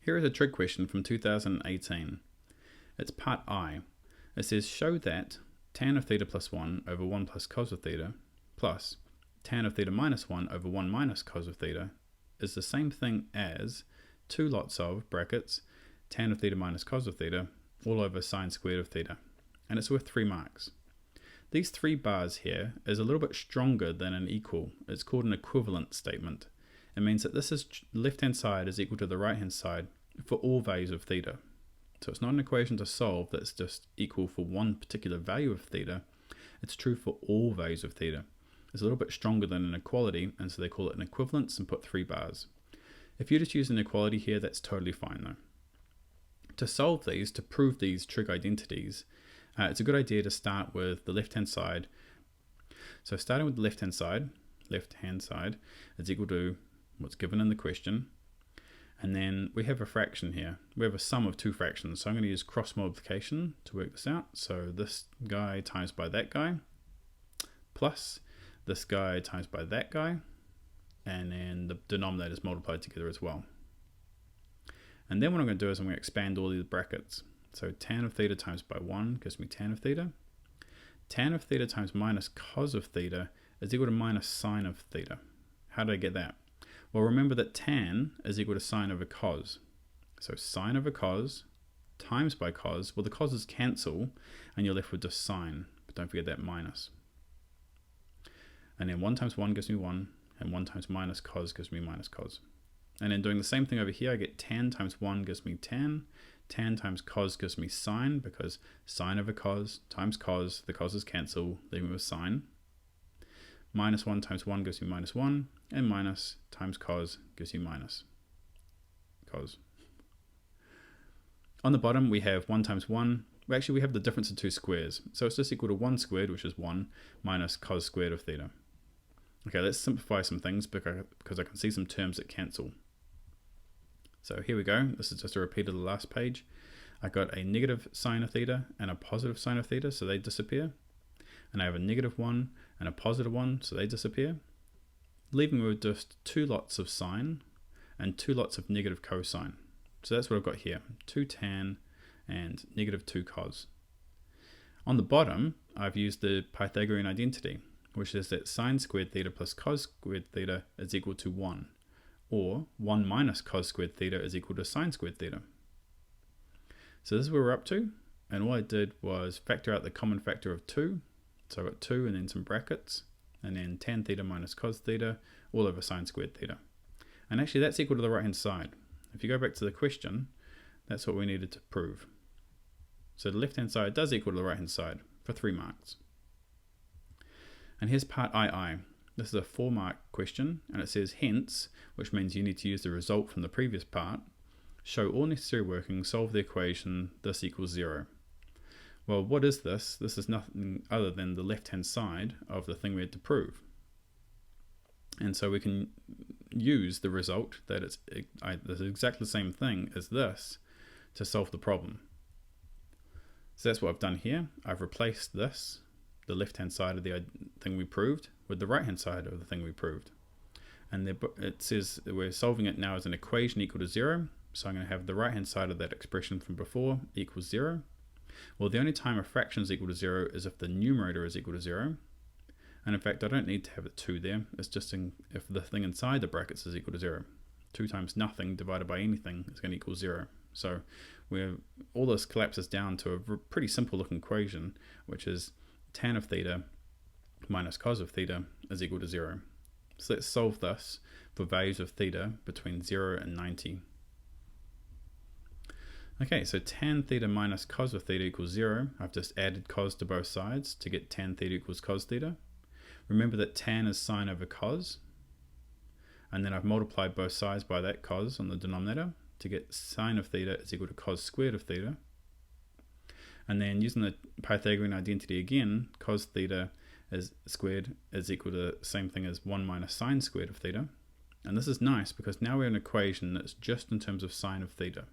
Here is a trig question from 2018. It's part I. It says show that tan of theta plus 1 over 1 plus cos of theta plus tan of theta minus 1 over 1 minus cos of theta is the same thing as two lots of brackets tan of theta minus cos of theta all over sine squared of theta, and it's worth 3 marks. These 3 bars here is a little bit stronger than an equal. It's called an equivalent statement. It means that this is left hand side is equal to the right hand side for all values of theta. So it's not an equation to solve that's just equal for one particular value of theta. It's true for all values of theta. It's a little bit stronger than an equality, and so they call it an equivalence and put 3 bars. If you just use an equality here, that's totally fine though. To solve these, to prove these trig identities, it's a good idea to start with the left hand side. So starting with the left hand side is equal to what's given in the question. And then we have a fraction here. We have a sum of 2 fractions. So I'm going to use cross multiplication to work this out. So this guy times by that guy, plus this guy times by that guy, and then the denominator is multiplied together as well. And then what I'm going to do is I'm going to expand all these brackets. So tan of theta times by 1 gives me tan of theta. Tan of theta times minus cos of theta is equal to minus sine of theta. How did I get that? Well, remember that tan is equal to sine over cos. So sine over cos times by cos, well the coses cancel and you're left with just sine, but don't forget that minus. And then 1 times 1 gives me 1, and 1 times minus cos gives me minus cos. And then doing the same thing over here, I get tan times 1 gives me tan, tan times cos gives me sine, because sine over cos times cos, the coses cancel, leaving me with sine. Minus 1 times 1 gives me minus 1, and minus times cos gives you minus cos. On the bottom we have 1 times 1. Well, actually we have the difference of 2 squares. So it's just equal to 1 squared, which is 1, minus cos squared of theta. Okay, let's simplify some things because I can see some terms that cancel. So here we go. This is just a repeat of the last page. I got a negative sine of theta and a positive sine of theta, so they disappear. And I have a negative 1 and a positive 1, so they disappear, leaving me with just 2 lots of sine and 2 lots of negative cosine. So that's what I've got here, 2 tan and negative 2 cos. On the bottom, I've used the Pythagorean identity, which is that sine squared theta plus cos squared theta is equal to 1, or 1 minus cos squared theta is equal to sine squared theta. So this is where we're up to, and all I did was factor out the common factor of 2. So I got 2 and then some brackets, and then tan theta minus cos theta all over sine squared theta. And actually that's equal to the right hand side. If you go back to the question, that's what we needed to prove. So the left hand side does equal to the right hand side for 3 marks. And here's part II. This is a 4-mark question, and it says hence, which means you need to use the result from the previous part, show all necessary workings, solve the equation, this equals 0. Well, what is this? This is nothing other than the left-hand side of the thing we had to prove. And so we can use the result that it's exactly the same thing as this to solve the problem. So that's what I've done here. I've replaced this, the left-hand side of the thing we proved, with the right-hand side of the thing we proved. And it says that we're solving it now as an equation equal to 0. So I'm going to have the right-hand side of that expression from before equals 0. Well, the only time a fraction is equal to 0 is if the numerator is equal to 0. And in fact, I don't need to have a 2 there. It's just if the thing inside the brackets is equal to 0. 2 times nothing divided by anything is going to equal 0. So all this collapses down to a pretty simple looking equation, which is tan of theta minus cos of theta is equal to 0. So let's solve this for values of theta between 0 and 90. Okay, so tan theta minus cos of theta equals 0. I've just added cos to both sides to get tan theta equals cos theta. Remember that tan is sine over cos. And then I've multiplied both sides by that cos on the denominator to get sine of theta is equal to cos squared of theta. And then using the Pythagorean identity again, cos theta is squared is equal to the same thing as 1 minus sine squared of theta. And this is nice because now we have an equation that's just in terms of sine of theta.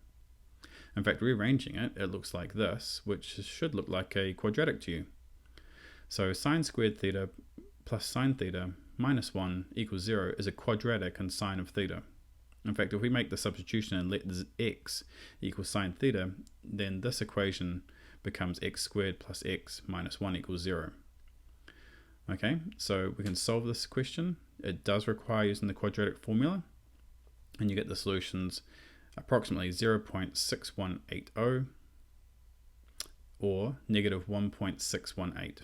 In fact, rearranging it, it looks like this, which should look like a quadratic to you. So sine squared theta plus sine theta minus 1 equals 0 is a quadratic in sine of theta. In fact, if we make the substitution and let x equal sine theta, then this equation becomes x squared plus x minus 1 equals 0. Okay, so we can solve this question. It does require using the quadratic formula, and you get the solutions approximately 0.6180 or negative 1.618.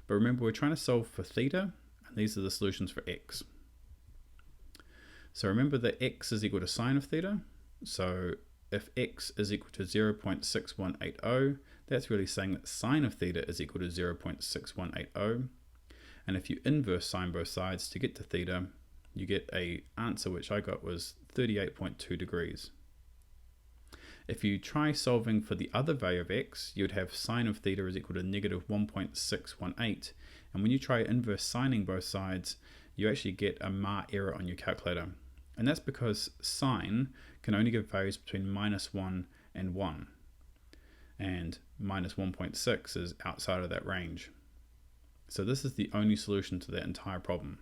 But remember, we're trying to solve for theta, and these are the solutions for x. So remember that x is equal to sine of theta. So if x is equal to 0.6180, that's really saying that sine of theta is equal to 0.6180. And if you inverse sine both sides to get to theta, you get an answer which I got was 38.2 degrees. If you try solving for the other value of x, you'd have sine of theta is equal to negative 1.618. And when you try inverse sining both sides, you actually get a mar error on your calculator. And that's because sine can only give values between minus 1 and 1. And minus 1.6 is outside of that range. So this is the only solution to that entire problem.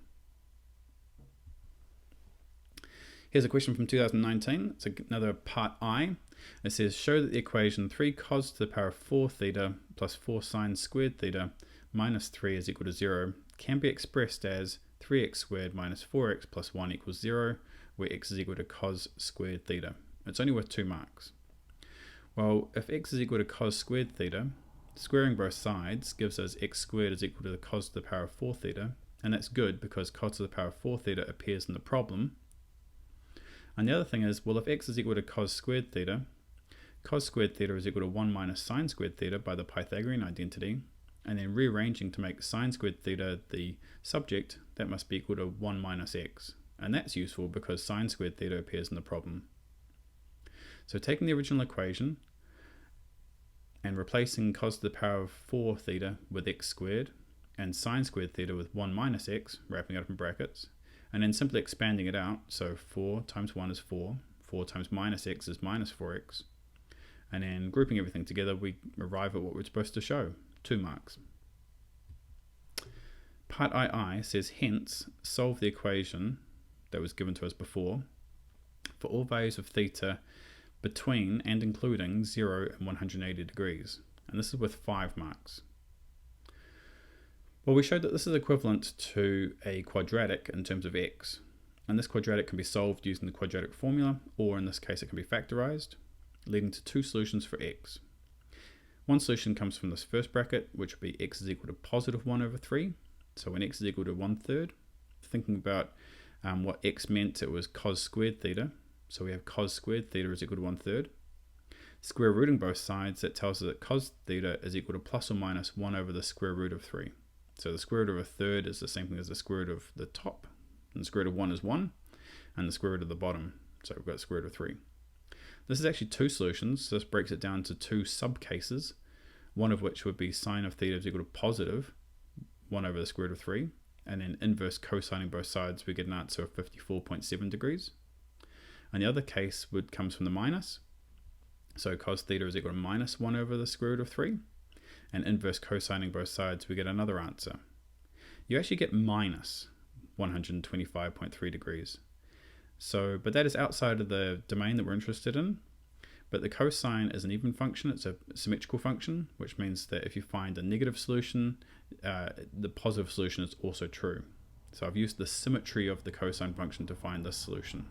Here's a question from 2019. It's another part I. It says, show that the equation 3 cos to the power of 4 theta plus 4 sine squared theta minus 3 is equal to 0 can be expressed as 3x squared minus 4x plus 1 equals 0, where x is equal to cos squared theta. It's only worth 2 marks. Well, if x is equal to cos squared theta, squaring both sides gives us x squared is equal to the cos to the power of 4 theta, and that's good because cos to the power of 4 theta appears in the problem. And the other thing is, well, if x is equal to cos squared theta is equal to 1 minus sine squared theta by the Pythagorean identity, and then rearranging to make sine squared theta the subject, that must be equal to 1 minus x. And that's useful because sine squared theta appears in the problem. So taking the original equation and replacing cos to the power of 4 theta with x squared, and sine squared theta with 1 minus x, wrapping it up in brackets, and then simply expanding it out, so 4 times 1 is 4, 4 times minus x is minus 4x, and then grouping everything together we arrive at what we're supposed to show, 2 marks. Part II says, hence, solve the equation that was given to us before for all values of theta between and including 0 and 180 degrees, and this is with 5 marks. Well, we showed that this is equivalent to a quadratic in terms of x, and this quadratic can be solved using the quadratic formula, or in this case it can be factorized, leading to 2 solutions for x. One solution comes from this first bracket, which would be x is equal to positive 1 over 3, so when x is equal to 1/3, thinking about what x meant, it was cos squared theta, so we have cos squared theta is equal to 1/3. Square rooting both sides, that tells us that cos theta is equal to plus or minus 1 over the square root of 3. So the square root of 1/3 is the same thing as the square root of the top, and the square root of 1 is 1, and the square root of the bottom, so we've got the square root of 3. This is actually 2 solutions, so this breaks it down to 2 subcases, one of which would be sine of theta is equal to positive 1 over the square root of 3, and then inverse cosining both sides, we get an answer of 54.7 degrees. And the other case comes from the minus, so cos theta is equal to minus 1 over the square root of 3, and inverse cosining both sides, we get another answer. You actually get minus 125.3 degrees. So, but that is outside of the domain that we're interested in. But the cosine is an even function, it's a symmetrical function, which means that if you find a negative solution, the positive solution is also true. So I've used the symmetry of the cosine function to find this solution.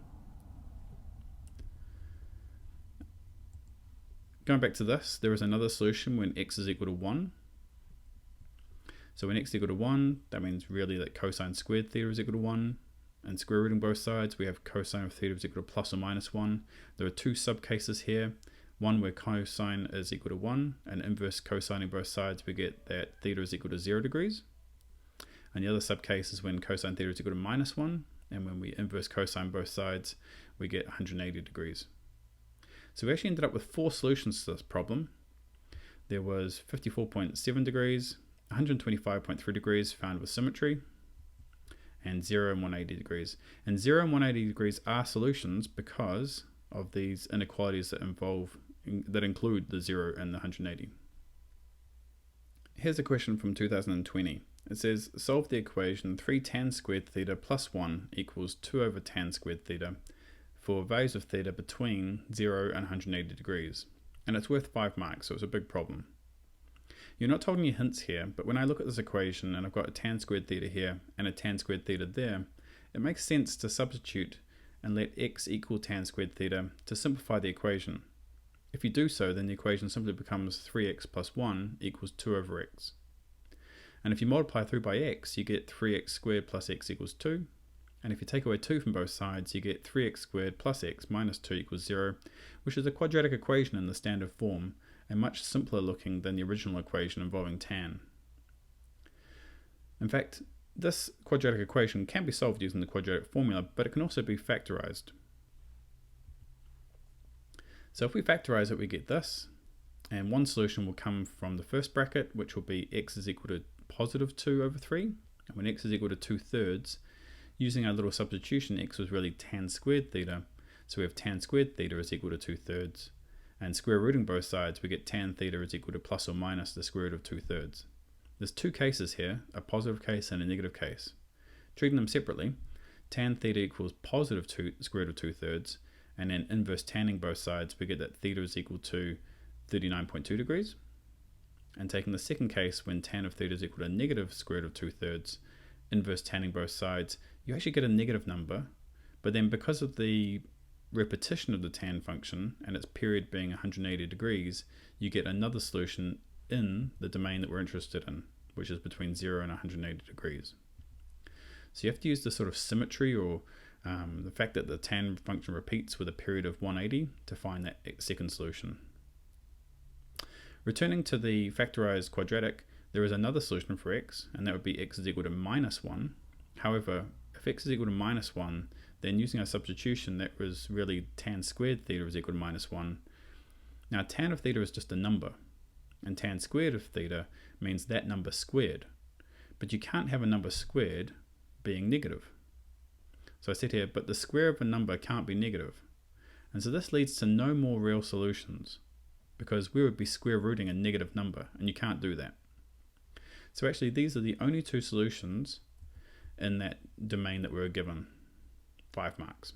Going back to this, there is another solution when x is equal to 1. So when x is equal to 1, that means really that cosine squared theta is equal to 1. And square rooting both sides, we have cosine of theta is equal to plus or minus 1. There are 2 subcases here. One where cosine is equal to 1, and inverse cosining both sides, we get that theta is equal to 0 degrees. And the other subcase is when cosine theta is equal to minus 1, and when we inverse cosine both sides, we get 180 degrees. So we actually ended up with 4 solutions to this problem. There was 54.7 degrees, 125.3 degrees found with symmetry, and 0 and 180 degrees. And 0 and 180 degrees are solutions because of these inequalities that include the 0 and the 180. Here's a question from 2020. It says solve the equation 3 tan squared theta plus 1 equals 2 over tan squared theta for values of theta between 0 and 180 degrees. And it's worth 5 marks, so it's a big problem. You're not told any hints here, but when I look at this equation and I've got a tan squared theta here and a tan squared theta there, it makes sense to substitute and let x equal tan squared theta to simplify the equation. If you do so, then the equation simply becomes 3x plus 1 equals 2 over x. And if you multiply through by x, you get 3x squared plus x equals 2. And if you take away 2 from both sides, you get 3x squared plus x minus 2 equals 0, which is a quadratic equation in the standard form, and much simpler looking than the original equation involving tan. In fact, this quadratic equation can be solved using the quadratic formula, but it can also be factorized. So if we factorize it, we get this, and one solution will come from the first bracket, which will be x is equal to positive 2 over 3, and when x is equal to 2/3, using our little substitution, x was really tan squared theta, so we have tan squared theta is equal to 2/3, and square rooting both sides, we get tan theta is equal to plus or minus the square root of 2/3. There's two cases here, a positive case and a negative case. Treating them separately, tan theta equals positive square root of 2/3, and then inverse tanning both sides, we get that theta is equal to 39.2 degrees. And taking the second case, when tan of theta is equal to negative square root of 2/3, inverse tanning both sides, you actually get a negative number, but then because of the repetition of the tan function and its period being 180 degrees, you get another solution in the domain that we're interested in, which is between 0 and 180 degrees. So you have to use the sort of symmetry or the fact that the tan function repeats with a period of 180 to find that second solution. Returning to the factorized quadratic, there is another solution for x, and that would be x is equal to minus 1. However, if x is equal to minus 1, then using our substitution, that was really tan squared theta is equal to minus 1. Now tan of theta is just a number, and tan squared of theta means that number squared. But you can't have a number squared being negative. So I said here, but the square of a number can't be negative. And so this leads to no more real solutions, because we would be square rooting a negative number, and you can't do that. So actually these are the only two solutions in that domain that we were given. 5 marks.